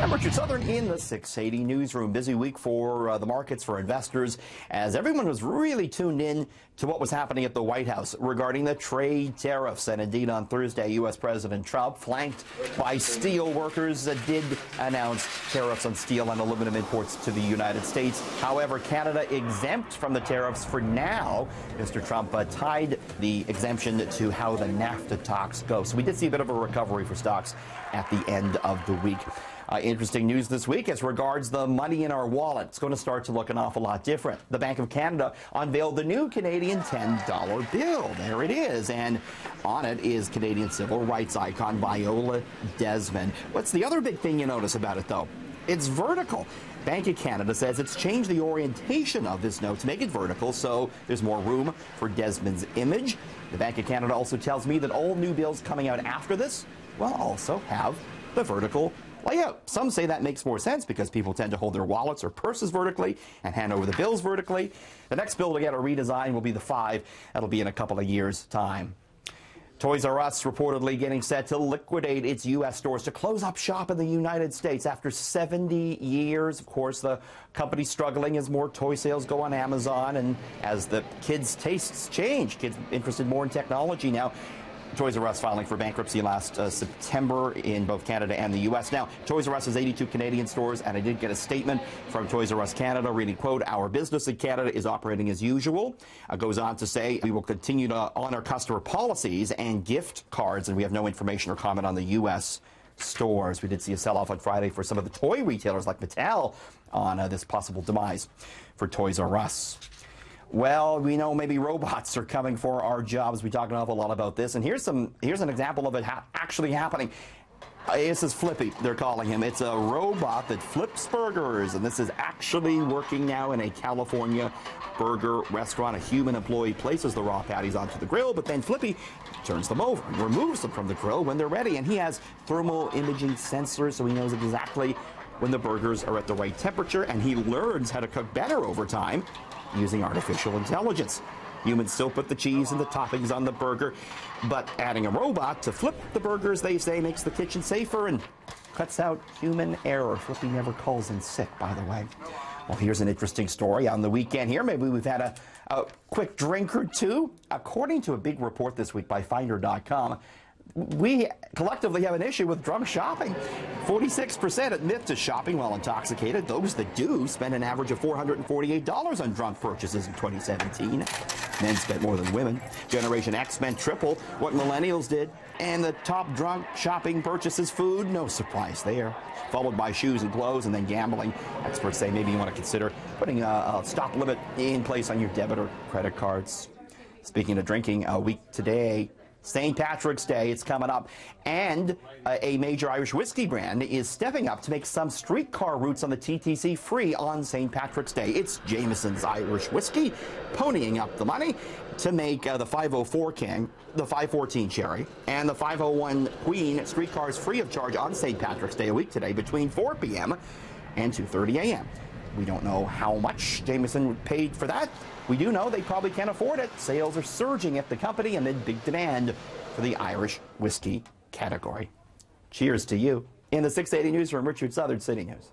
I'm Richard Southern in the 680 newsroom. Busy week for the markets, for investors, as everyone was really tuned in to what was happening at the White House regarding the trade tariffs. And indeed, on Thursday, U.S. President Trump, flanked by steel workers, did announce tariffs on steel and aluminum imports to the United States. However, Canada exempt from the tariffs for now. Mr. Trump tied the exemption to how the NAFTA talks go. So we did see a bit of a recovery for stocks at the end of the week. Interesting news this week as regards the money in our wallet. It's going to start to look an awful lot different. The Bank of Canada unveiled the new Canadian $10 bill. There it is. And on it is Canadian civil rights icon Viola Desmond. What's the other big thing you notice about it, though? It's vertical. Bank of Canada says it's changed the orientation of this note to make it vertical, so there's more room for Desmond's image. The Bank of Canada also tells me that all new bills coming out after this will also have the vertical layout. Some say that makes more sense because people tend to hold their wallets or purses vertically and hand over the bills vertically. The next bill to get a redesign will be the 5. That'll be in a couple of years' time. Toys R Us reportedly getting set to liquidate its U.S. stores to close up shop in the United States after 70 years. Of course, the company's struggling as more toy sales go on Amazon and as the kids' tastes change. Kids interested more in technology now. Toys R Us filing for bankruptcy last September in both Canada and the U.S. Now, Toys R Us has 82 Canadian stores, and I did get a statement from Toys R Us Canada reading, quote, "Our business in Canada is operating as usual." Goes on to say, "We will continue to honor customer policies and gift cards," and we have no information or comment on the U.S. stores. We did see a sell-off on Friday for some of the toy retailers like Mattel on this possible demise for Toys R Us. Well, we know maybe robots are coming for our jobs. We talk an awful lot about this, and here's an example of it actually happening. This is Flippy, they're calling him. It's a robot that flips burgers, and this is actually working now in a California burger restaurant. A human employee places the raw patties onto the grill, but then Flippy turns them over and removes them from the grill when they're ready, and he has thermal imaging sensors, so he knows exactly when the burgers are at the right temperature, and he learns how to cook better over time using artificial intelligence. Humans still put the cheese and the toppings on the burger, but adding a robot to flip the burgers, they say, makes the kitchen safer and cuts out human error. Flippy never calls in sick, by the way. Well, here's an interesting story on the weekend here. Maybe we've had a quick drink or two. According to a big report this week by Finder.com, we collectively have an issue with drunk shopping. 46% admit to shopping while intoxicated. Those that do spend an average of $448 on drunk purchases in 2017. Men spent more than women. Generation X spent triple what millennials did. And the top drunk shopping purchases food, no surprise there. Followed by shoes and clothes and then gambling. Experts say maybe you want to consider putting a stop limit in place on your debit or credit cards. Speaking of drinking, a week today, St. Patrick's Day, it's coming up, and a major Irish whiskey brand is stepping up to make some streetcar routes on the TTC free on St. Patrick's Day. It's Jameson's Irish whiskey, ponying up the money to make the 504 King, the 514 Cherry, and the 501 Queen streetcars free of charge on St. Patrick's Day a week today between 4 p.m. and 2:30 a.m. We don't know how much Jameson paid for that. We do know they probably can't afford it. Sales are surging at the company amid big demand for the Irish whiskey category. Cheers to you. In the 680 newsroom, Richard Southern, City News.